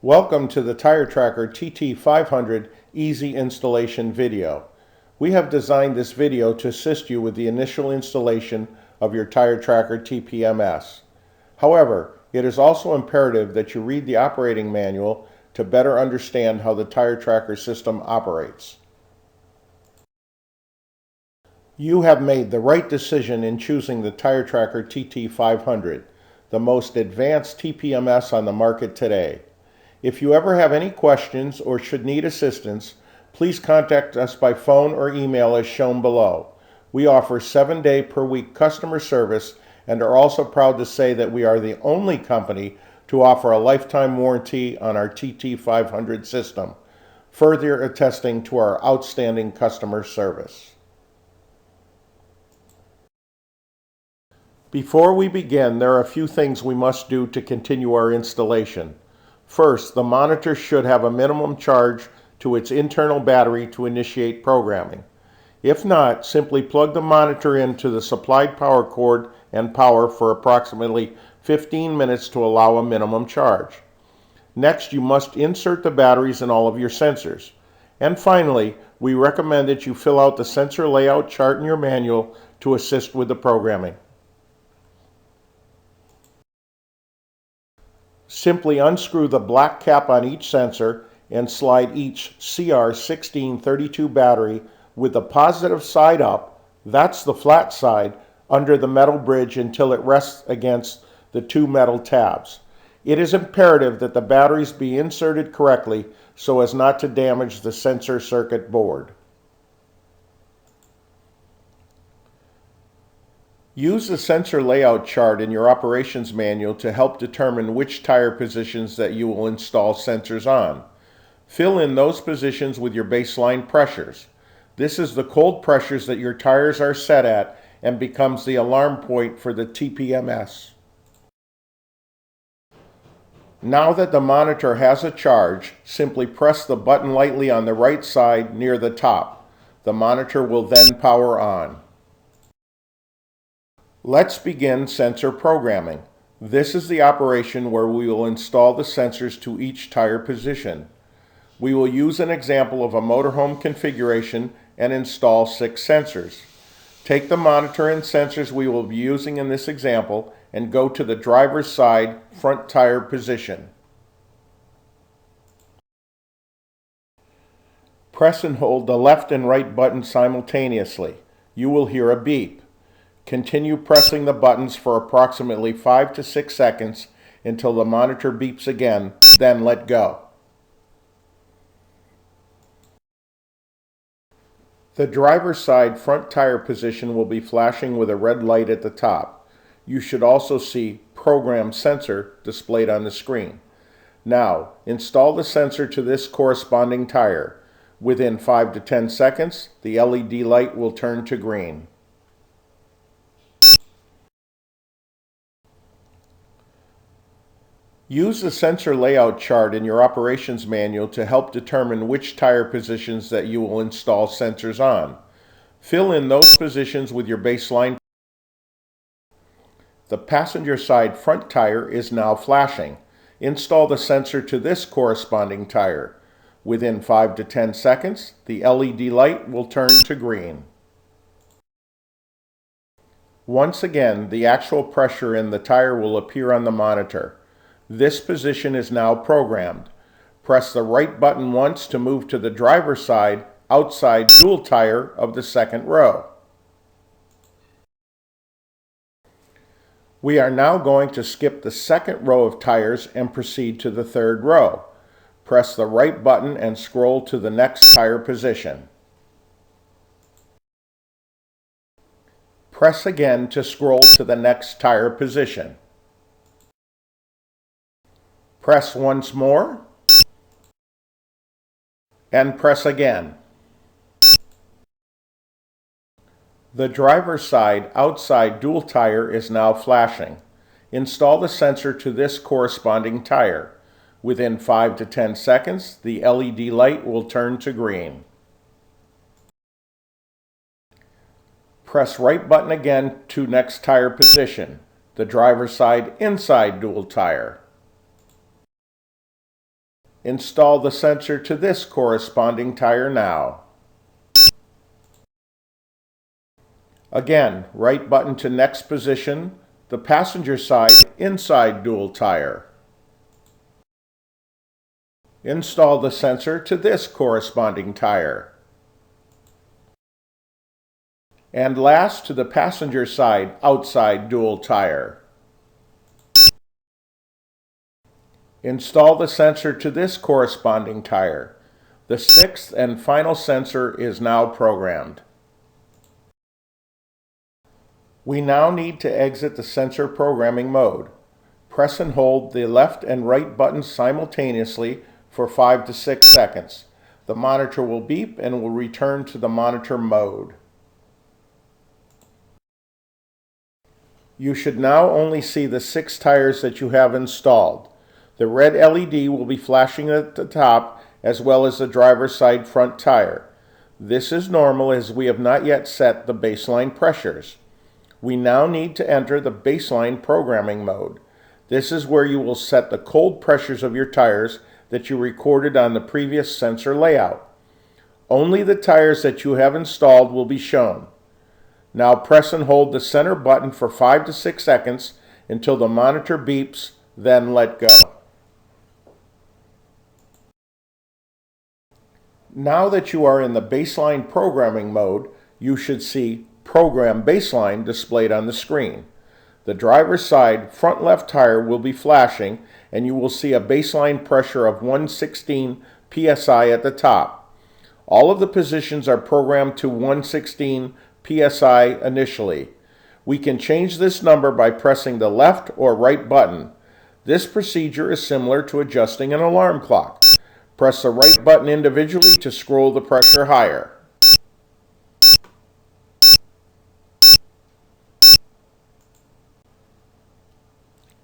Welcome to the Tire Tracker TT500 Easy Installation video. We have designed this video to assist you with the initial installation of your Tire Tracker TPMS. However, it is also imperative that you read the operating manual to better understand how the Tire Tracker system operates. You have made the right decision in choosing the Tire Tracker TT500, the most advanced TPMS on the market today. If you ever have any questions or should need assistance, please contact us by phone or email as shown below. We offer 7-day per week customer service and are also proud to say that we are the only company to offer a lifetime warranty on our TT500 system, further attesting to our outstanding customer service. Before we begin, there are a few things we must do to continue our installation. First, the monitor should have a minimum charge to its internal battery to initiate programming. If not, simply plug the monitor into the supplied power cord and power for approximately 15 minutes to allow a minimum charge. Next, you must insert the batteries in all of your sensors. And finally, we recommend that you fill out the sensor layout chart in your manual to assist with the programming. Simply unscrew the black cap on each sensor and slide each CR1632 battery with the positive side up, that's the flat side, under the metal bridge until it rests against the two metal tabs. It is imperative that the batteries be inserted correctly so as not to damage the sensor circuit board. Use the sensor layout chart in your operations manual to help determine which tire positions that you will install sensors on. Fill in those positions with your baseline pressures. This is the cold pressures that your tires are set at and becomes the alarm point for the TPMS. Now that the monitor has a charge, simply press the button lightly on the right side near the top. The monitor will then power on. Let's begin sensor programming. This is the operation where we will install the sensors to each tire position. We will use an example of a motorhome configuration and install 6 sensors. Take the monitor and sensors we will be using in this example and go to the driver's side front tire position. Press and hold the left and right button simultaneously. You will hear a beep. Continue pressing the buttons for approximately 5 to 6 seconds until the monitor beeps again, then let go. The driver's side front tire position will be flashing with a red light at the top. You should also see Program Sensor displayed on the screen. Now, install the sensor to this corresponding tire. Within 5 to 10 seconds, the LED light will turn to green. Use the sensor layout chart in your operations manual to help determine which tire positions that you will install sensors on. Fill in those positions with your baseline. The passenger side front tire is now flashing. Install the sensor to this corresponding tire. Within 5 to 10 seconds, the LED light will turn to green. Once again, the actual pressure in the tire will appear on the monitor. This position is now programmed. Press the right button once to move to the driver's side outside dual tire of the second row. We are now going to skip the second row of tires and proceed to the third row. Press the right button and scroll to the next tire position. Press again to scroll to the next tire position. Press once more, and press again. The driver's side outside dual tire is now flashing. Install the sensor to this corresponding tire. Within 5 to 10 seconds, the LED light will turn to green. Press right button again to next tire position, the driver's side inside dual tire. Install the sensor to this corresponding tire now. Again, right button to next position, the passenger side inside dual tire. Install the sensor to this corresponding tire. And last to the passenger side outside dual tire. Install the sensor to this corresponding tire. The sixth and final sensor is now programmed. We now need to exit the sensor programming mode. Press and hold the left and right buttons simultaneously for 5 to 6 seconds. The monitor will beep and will return to the monitor mode. You should now only see the 6 tires that you have installed. The red LED will be flashing at the top as well as the driver's side front tire. This is normal as we have not yet set the baseline pressures. We now need to enter the baseline programming mode. This is where you will set the cold pressures of your tires that you recorded on the previous sensor layout. Only the tires that you have installed will be shown. Now press and hold the center button for 5 to 6 seconds until the monitor beeps, then let go. Now that you are in the baseline programming mode, you should see Program Baseline displayed on the screen. The driver's side front left tire will be flashing and you will see a baseline pressure of 116 psi at the top. All of the positions are programmed to 116 psi initially. We can change this number by pressing the left or right button. This procedure is similar to adjusting an alarm clock. Press the right button individually to scroll the pressure higher.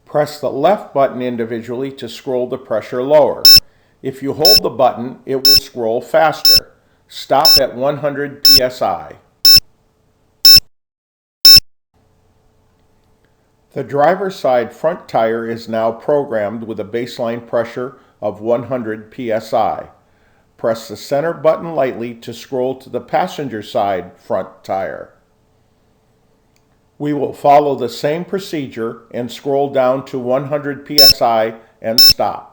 Press the left button individually to scroll the pressure lower. If you hold the button, it will scroll faster. Stop at 100 psi. The driver's side front tire is now programmed with a baseline pressure of 100 psi. Press the center button lightly to scroll to the passenger side front tire. We will follow the same procedure and scroll down to 100 psi and stop.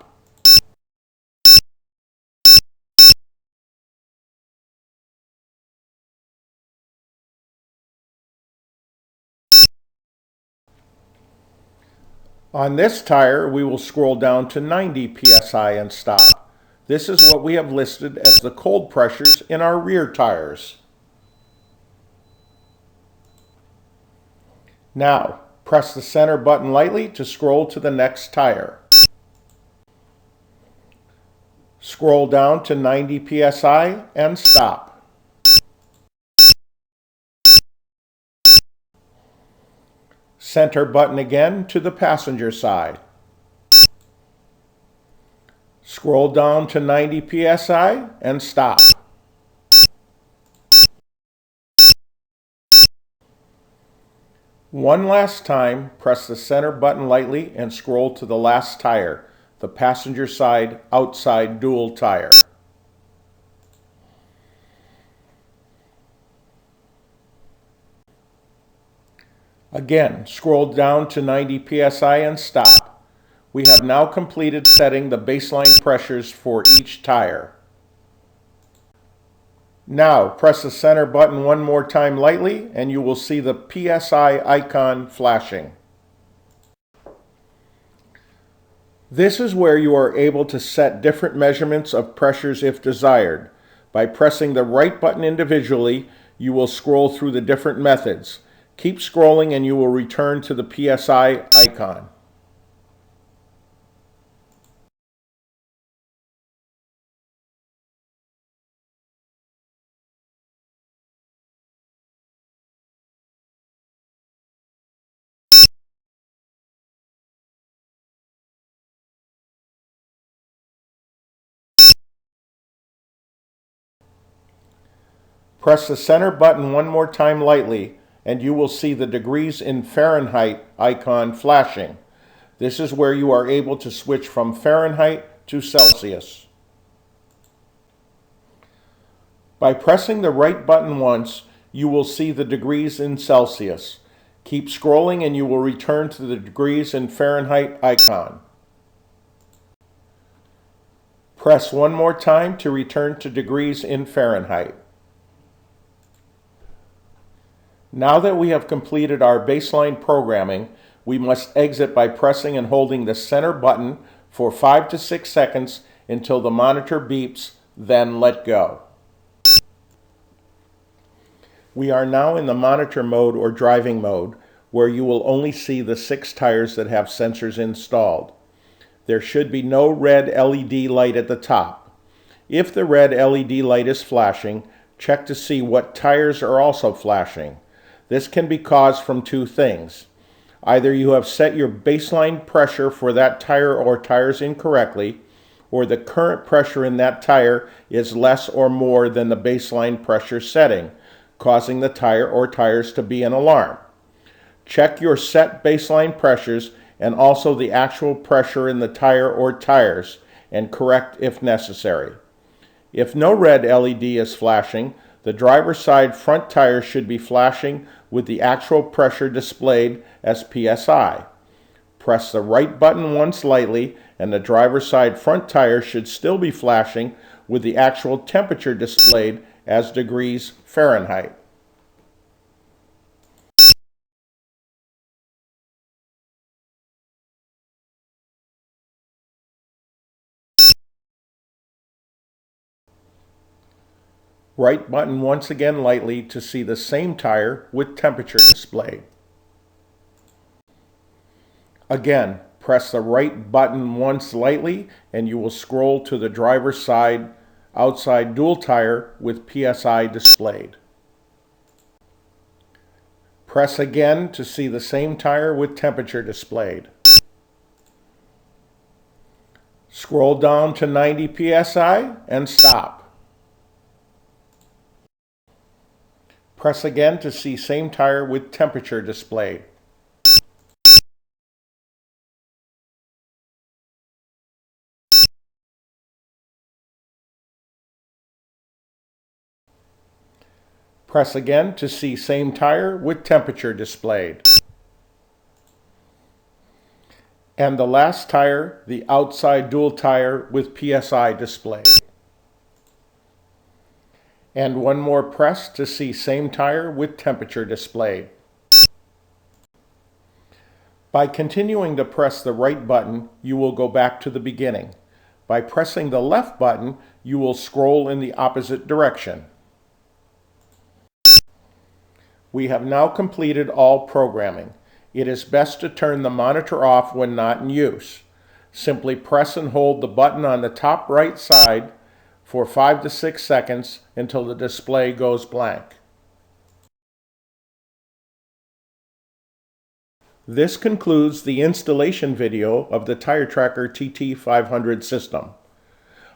On this tire, we will scroll down to 90 psi and stop. This is what we have listed as the cold pressures in our rear tires. Now, press the center button lightly to scroll to the next tire. Scroll down to 90 psi and stop. Center button again to the passenger side. Scroll down to 90 psi and stop. One last time, press the center button lightly and scroll to the last tire, the passenger side outside dual tire. Again, scroll down to 90 psi and stop. We have now completed setting the baseline pressures for each tire. Now, press the center button one more time lightly and you will see the PSI icon flashing. This is where you are able to set different measurements of pressures if desired. By pressing the right button individually, you will scroll through the different methods. Keep scrolling and you will return to the PSI icon. Press the center button one more time lightly and you will see the degrees in Fahrenheit icon flashing. This is where you are able to switch from Fahrenheit to Celsius. By pressing the right button once, you will see the degrees in Celsius. Keep scrolling and you will return to the degrees in Fahrenheit icon. Press one more time to return to degrees in Fahrenheit. Now that we have completed our baseline programming, we must exit by pressing and holding the center button for 5 to 6 seconds until the monitor beeps, then let go. We are now in the monitor mode or driving mode, where you will only see the 6 tires that have sensors installed. There should be no red LED light at the top. If the red LED light is flashing, check to see what tires are also flashing. This can be caused from 2 things. Either you have set your baseline pressure for that tire or tires incorrectly, or the current pressure in that tire is less or more than the baseline pressure setting, causing the tire or tires to be an alarm. Check your set baseline pressures and also the actual pressure in the tire or tires and correct if necessary. If no red LED is flashing, the driver's side front tire should be flashing with the actual pressure displayed as PSI. Press the right button once lightly and the driver's side front tire should still be flashing with the actual temperature displayed as degrees Fahrenheit. Right button once again lightly to see the same tire with temperature displayed. Again, press the right button once lightly and you will scroll to the driver's side outside dual tire with PSI displayed. Press again to see the same tire with temperature displayed. Scroll down to 90 PSI and stop. Press again to see same tire with temperature displayed. Press again to see same tire with temperature displayed. And the last tire, the outside dual tire with PSI displayed. And one more press to see same tire with temperature displayed. By continuing to press the right button, you will go back to the beginning. By pressing the left button, you will scroll in the opposite direction. We have now completed all programming. It is best to turn the monitor off when not in use. Simply press and hold the button on the top right side for 5 to 6 seconds until the display goes blank. This concludes the installation video of the TireTracker TT500 system.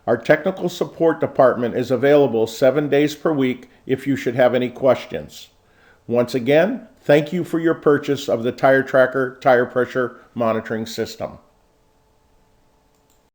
Our technical support department is available 7 days per week if you should have any questions. Once again, thank you for your purchase of the TireTracker tire pressure monitoring system.